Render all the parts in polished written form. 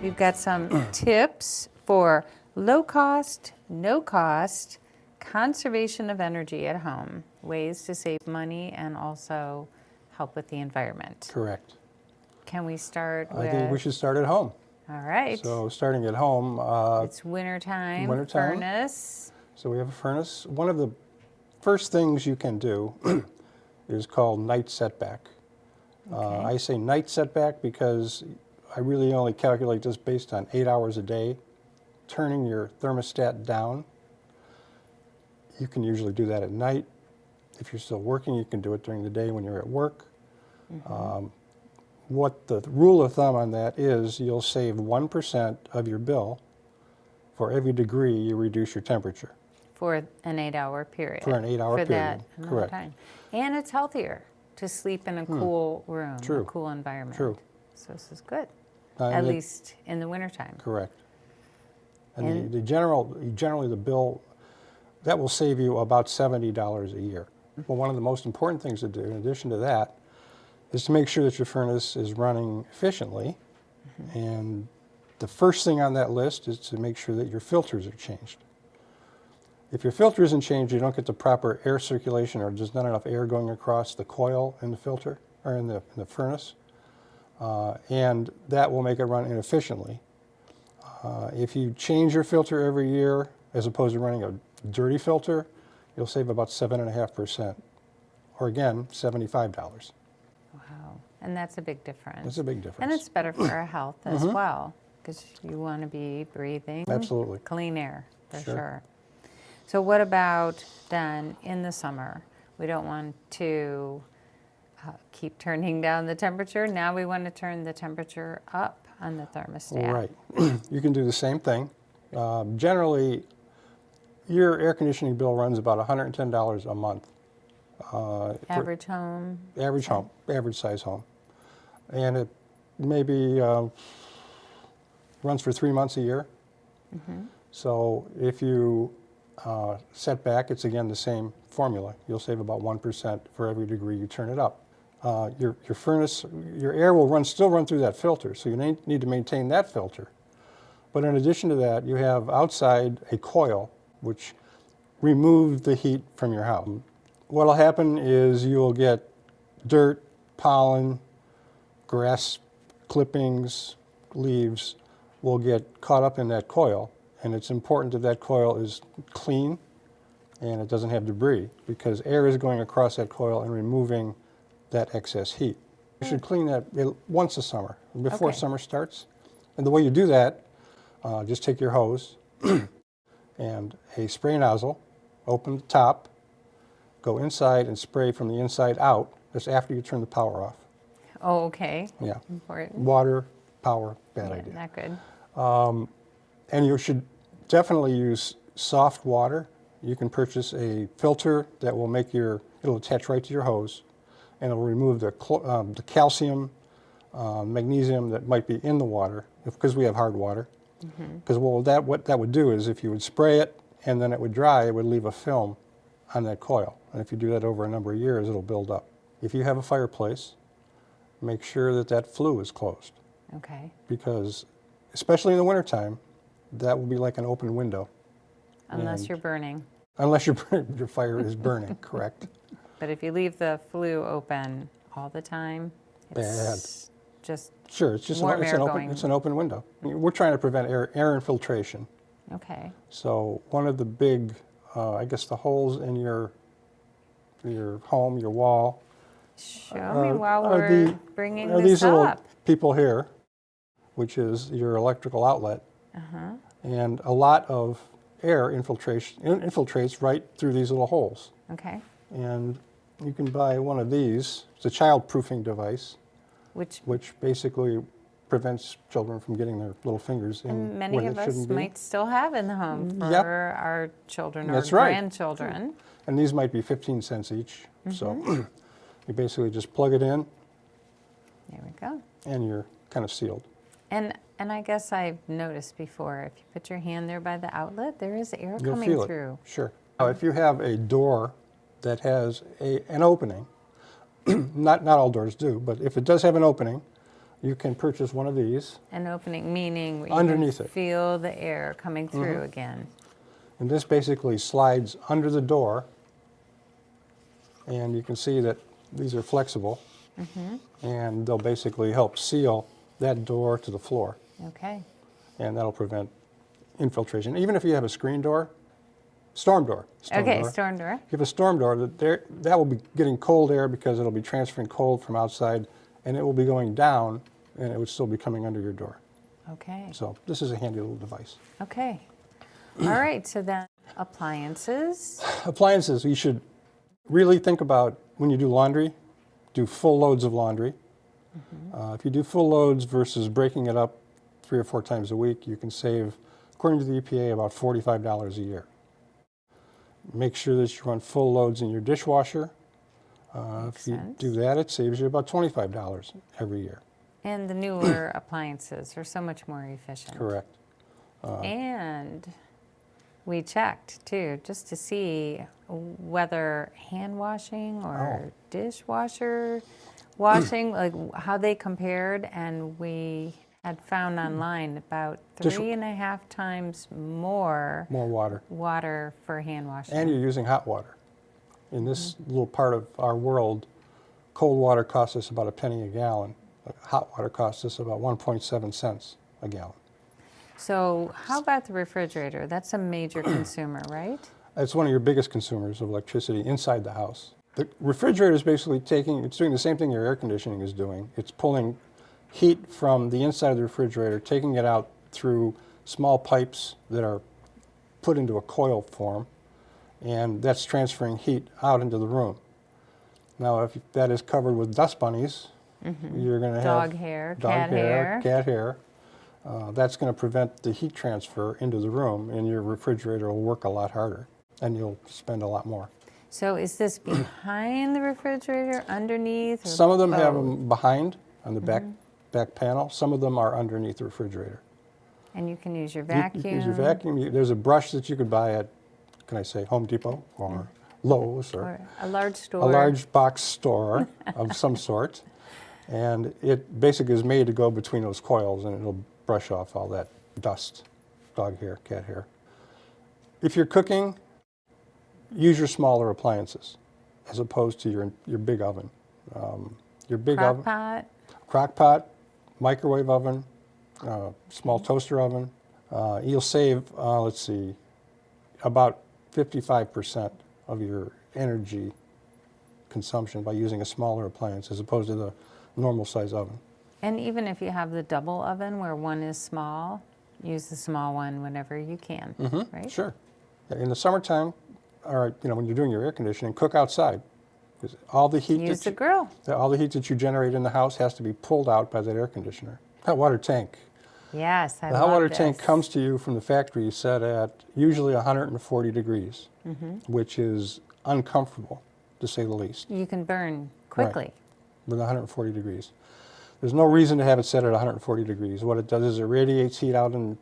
We've got some tips for low cost, no cost conservation of energy at home, ways to save money and also help with the environment. Correct. Can we start with... I think we should start at home. All right. So starting at home. It's wintertime, Wintertime. Furnace. So we have a furnace. One of the first things you can do is called night setback. Okay. I say night setback because I really only calculate this based on 8 hours a day. Turning your thermostat down. You can usually do that at night. If you're still working, you can do it during the day when you're at work. What the rule of thumb on that is, you'll save 1% of your bill for every degree you reduce your temperature. For an 8-hour period. For an 8-hour period, For that amount of correct. time. And it's healthier to sleep in a cool room, True. a cool environment. True. So this is good, And at least in the wintertime. Correct. And generally the bill, that will save you about $70 a year. Well, one of the most important things to do, in addition to that, is to make sure that your furnace is running efficiently. And the first thing on that list is to make sure that your filters are changed. If your filter isn't changed, you don't get the proper air circulation, or there's not enough air going across the coil in the filter, or in the furnace. And that will make it run inefficiently. If you change your filter every year, as opposed to running a dirty filter, you'll save about 7.5%, or again, $75. Wow, and that's a big difference. That's a big difference. And it's better for our health as well, because you want to be breathing Absolutely. clean air, for Sure. sure. So what about then in the summer? We don't want to keep turning down the temperature. Now we want to turn the temperature up on the thermostat. Right. You can do the same thing. Generally, your air conditioning bill runs about $110 a month. Average home? Average size home. And it maybe runs for 3 months a year. So if you set back, it's again the same formula. You'll save about 1% for every degree you turn it up. Your furnace, your air will still run through that filter, so you need to maintain that filter. But in addition to that, you have outside a coil which removes the heat from your house. What'll happen is you'll get dirt, pollen, grass clippings, leaves will get caught up in that coil, and it's important that that coil is clean and it doesn't have debris, because air is going across that coil and removing that excess heat. You should clean that once a summer, before summer starts. And the way you do that, just take your hose and a spray nozzle, open the top, go inside and spray from the inside out. That's after you turn the power off. Oh, okay. Yeah. Important. Water, power, bad Yeah, idea. not good. And you should definitely use soft water. You can purchase a filter that will it'll attach right to your hose, and it'll remove the calcium, magnesium that might be in the water, because we have hard water. Because what that would do is, if you would spray it and then it would dry, it would leave a film on that coil. And if you do that over a number of years, it'll build up. If you have a fireplace, make sure that that flue is closed. Okay. Because, especially in the wintertime, that will be like an open window. Unless you're burning. Unless your fire is burning, correct. But if you leave the flue open all the time, it's just Sure, it's just warm it's air an going. open window. We're trying to prevent air infiltration. Okay. So one of the big, I guess, the holes in your home, your wall. Show me while are we're bringing are this these little up. people here, which is your electrical outlet. And a lot of air infiltrates right through these little holes. Okay. And you can buy one of these. It's a child-proofing device, Which basically prevents children from getting their little fingers in many where of they us shouldn't be. might still have in the home for Yep. our children or That's right. grandchildren. And these might be 15 cents each. So you basically just plug it in There we go. and you're kind of sealed. And I guess I've noticed before, if you put your hand there by the outlet, there is air You'll coming feel through. it. Sure. Now, if you have a door that has an opening, not all doors do, but if it does have an opening, you can purchase one of these. An opening, meaning where you Underneath can it. feel the air coming through again. And this basically slides under the door. And you can see that these are flexible. And they'll basically help seal that door to the floor. Okay. And that'll prevent infiltration. Even if you have a screen door, storm door. Storm door. If you have a storm door, that will be getting cold air because it'll be transferring cold from outside, and it will be going down, and it would still be coming under your door. Okay. So this is a handy little device. Okay. All right, so then appliances. Appliances, you should really think about when you do laundry, do full loads of laundry. If you do full loads versus breaking it up 3 or 4 times a week, you can save, according to the EPA, about $45 a year. Make sure that you run full loads in your dishwasher. If you do that, it saves you about $25 every year. And the newer appliances are so much more efficient. Correct. And we checked too, just to see whether hand washing or dishwasher washing, like how they compared, and we had found online about 3.5 times more water for hand washing. And you're using hot water. In this little part of our world, cold water costs us about a penny a gallon. Hot water costs us about 1.7 cents a gallon. So how about the refrigerator? That's a major consumer, right? It's one of your biggest consumers of electricity inside the house. The refrigerator is basically it's doing the same thing your air conditioning is doing. It's pulling heat from the inside of the refrigerator, taking it out through small pipes that are put into a coil form, and that's transferring heat out into the room. Now, if that is covered with dust bunnies, you're going to have dog hair, cat hair. That's going to prevent the heat transfer into the room, and your refrigerator will work a lot harder, and you'll spend a lot more. So is this behind the refrigerator, underneath? Or some of them both? have them behind on the back panel. Some of them are underneath the refrigerator. And you can use your vacuum. You use your vacuum. There's a brush that you could buy at, can I say, Home Depot or Lowe's or a large store. A large box store of some sort. And it basically is made to go between those coils, and it'll brush off all that dust, dog hair, cat hair. If you're cooking, use your smaller appliances as opposed to your big oven. Your big oven. Crock pot, microwave oven, small toaster oven. You'll save, let's see, about 55% of your energy consumption by using a smaller appliance as opposed to the normal size oven. And even if you have the double oven where one is small, use the small one whenever you can, right? Sure. In the summertime, or when you're doing your air conditioning, cook outside. Because all the heat use the grill. All the heat that you generate in the house has to be pulled out by that air conditioner. Hot water tank. Yes, I love The hot water this. tank comes to you from the factory set at usually 140 degrees, which is uncomfortable, to say the least. You can burn quickly. Right, with 140 degrees. There's no reason to have it set at 140 degrees. What it does is it radiates heat out into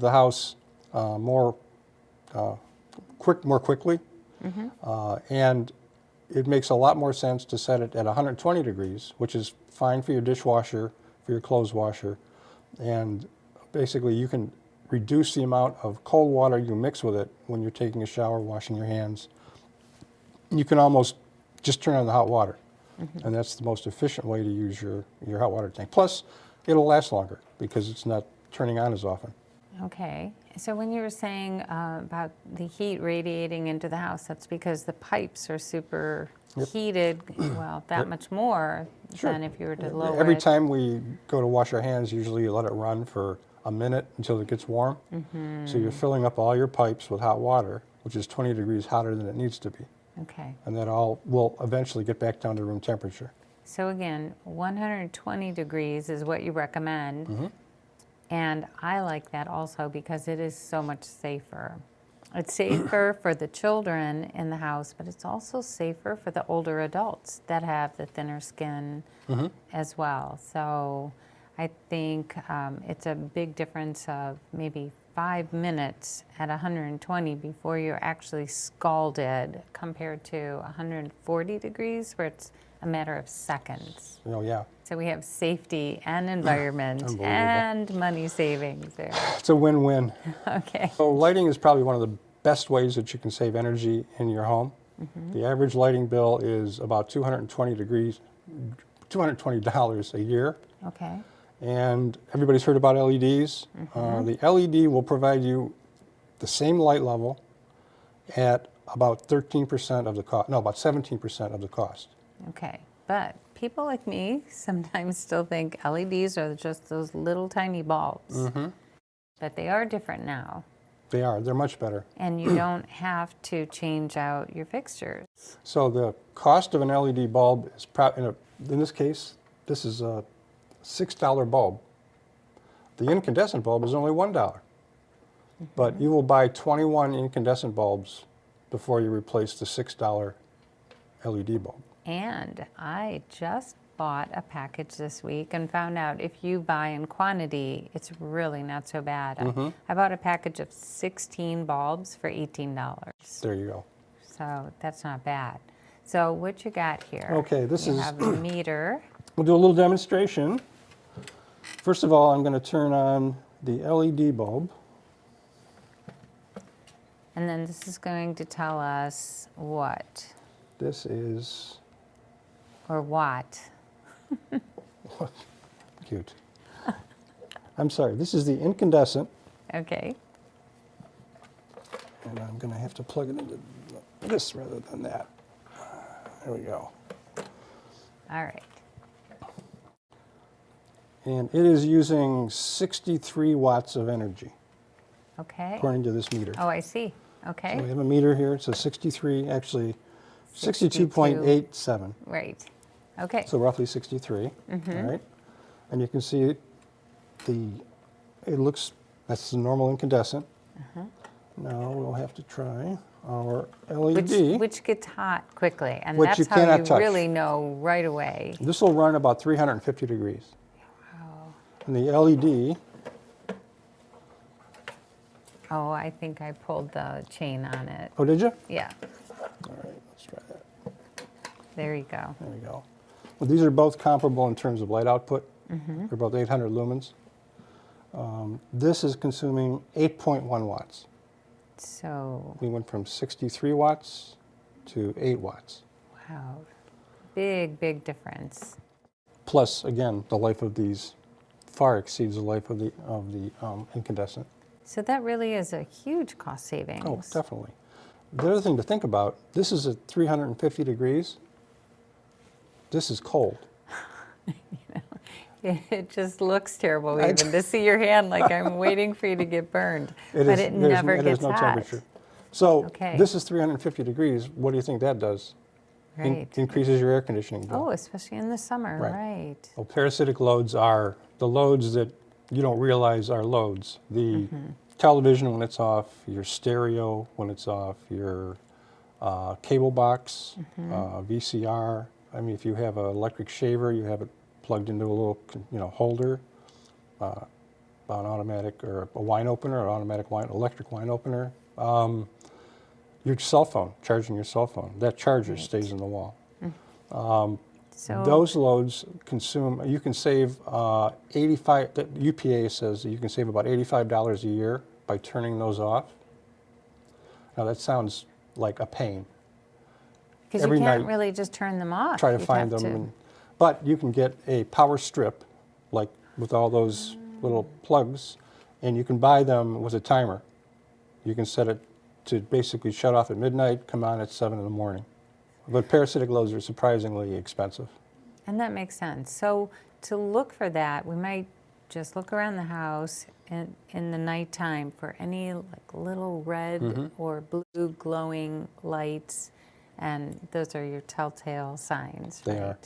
the house more quickly, and it makes a lot more sense to set it at 120 degrees, which is fine for your dishwasher, for your clothes washer, and basically you can reduce the amount of cold water you mix with it when you're taking a shower, washing your hands. You can almost just turn on the hot water, and that's the most efficient way to use your hot water tank. Plus, it'll last longer because it's not turning on as often. Okay. So when you were saying about the heat radiating into the house, that's because the pipes are super heated, well, that much more than if you were to lower Every it. time we go to wash our hands, usually you let it run for a minute until it gets warm. So you're filling up all your pipes with hot water, which is 20 degrees hotter than it needs to be. Okay. And that all will eventually get back down to room temperature. So again, 120 degrees is what you recommend. And I like that also because it is so much safer. It's safer for the children in the house, but it's also safer for the older adults that have the thinner skin as well. So I think it's a big difference of maybe 5 minutes at 120 before you're actually scalded, compared to 140 degrees where it's a matter of seconds. Oh, yeah. So we have safety and environment Unbelievable. and money savings there. It's a win-win. Okay. So lighting is probably one of the best ways that you can save energy in your home. The average lighting bill is about $220 a year. Okay. And everybody's heard about LEDs. The LED will provide you the same light level at about 13% of the cost, no, about 17% of the cost. Okay. But people like me sometimes still think LEDs are just those little tiny bulbs. But they are different now. They are, they're much better. And you don't have to change out your fixtures. So the cost of an LED bulb is, in this case, this is a $6 bulb. The incandescent bulb is only $1. But you will buy 21 incandescent bulbs before you replace the $6 LED bulb. And I just bought a package this week and found out if you buy in quantity, it's really not so bad. I bought a package of 16 bulbs for $18. There you go. So that's not bad. So what you got here? Okay, this you is... have a meter. We'll do a little demonstration. First of all, I'm going to turn on the LED bulb. And then this is going to tell us what? This is... Or what? Cute. I'm sorry, this is the incandescent. Okay. And I'm going to have to plug it into this rather than that. There we go. All right. And it is using 63 watts of energy, Okay. according to this meter. Oh, I see. Okay. So we have a meter here. It says 63, actually 62.87. Right. Okay. So roughly 63. All right. And you can see it looks, that's the normal incandescent. Now we'll have to try our LED. Which gets hot quickly, and Which that's you how cannot you touch. really know right away. This will run about 350 degrees. Wow. And the LED, Oh, I think I pulled the chain on it. oh, did you? Yeah. All right, let's try that. There you go. There we go. Well, these are both comparable in terms of light output. They're both 800 lumens. This is consuming 8.1 watts. So, We went from 63 watts to 8 watts. wow. Big difference. Plus, again, the life of these far exceeds the life of the incandescent. So that really is a huge cost savings. Oh, definitely. The other thing to think about, this is at 350 degrees. This is cold. It just looks terrible even to see your hand like I'm waiting for you to get burned. But it never gets There's no hot. temperature. So Okay. this is 350 degrees. What do you think that does? Right. Increases your air conditioning bill. Oh, especially in the summer, right. Well, parasitic loads are the loads that you don't realize are loads. The television when it's off, your stereo when it's off, your cable box, VCR. I mean, if you have an electric shaver, you have it plugged into a little, holder, an automatic or a wine opener, electric wine opener. Your cell phone, charging your cell phone, that charger stays in the wall. So Those loads consume, you can save 85, the UPA says that you can save about $85 a year by turning those off. Now that sounds like a pain. because you every can't night, really just turn them off. Try to You'd find have them. But you can get a power strip, like with all those little plugs, and you can buy them with a timer. You can set it to basically shut off at midnight, come on at 7 in the morning. But parasitic loads are surprisingly expensive. And that makes sense. So to look for that, we might just look around the house in the nighttime for any like little red or blue glowing lights, and those are your telltale signs, They right? are.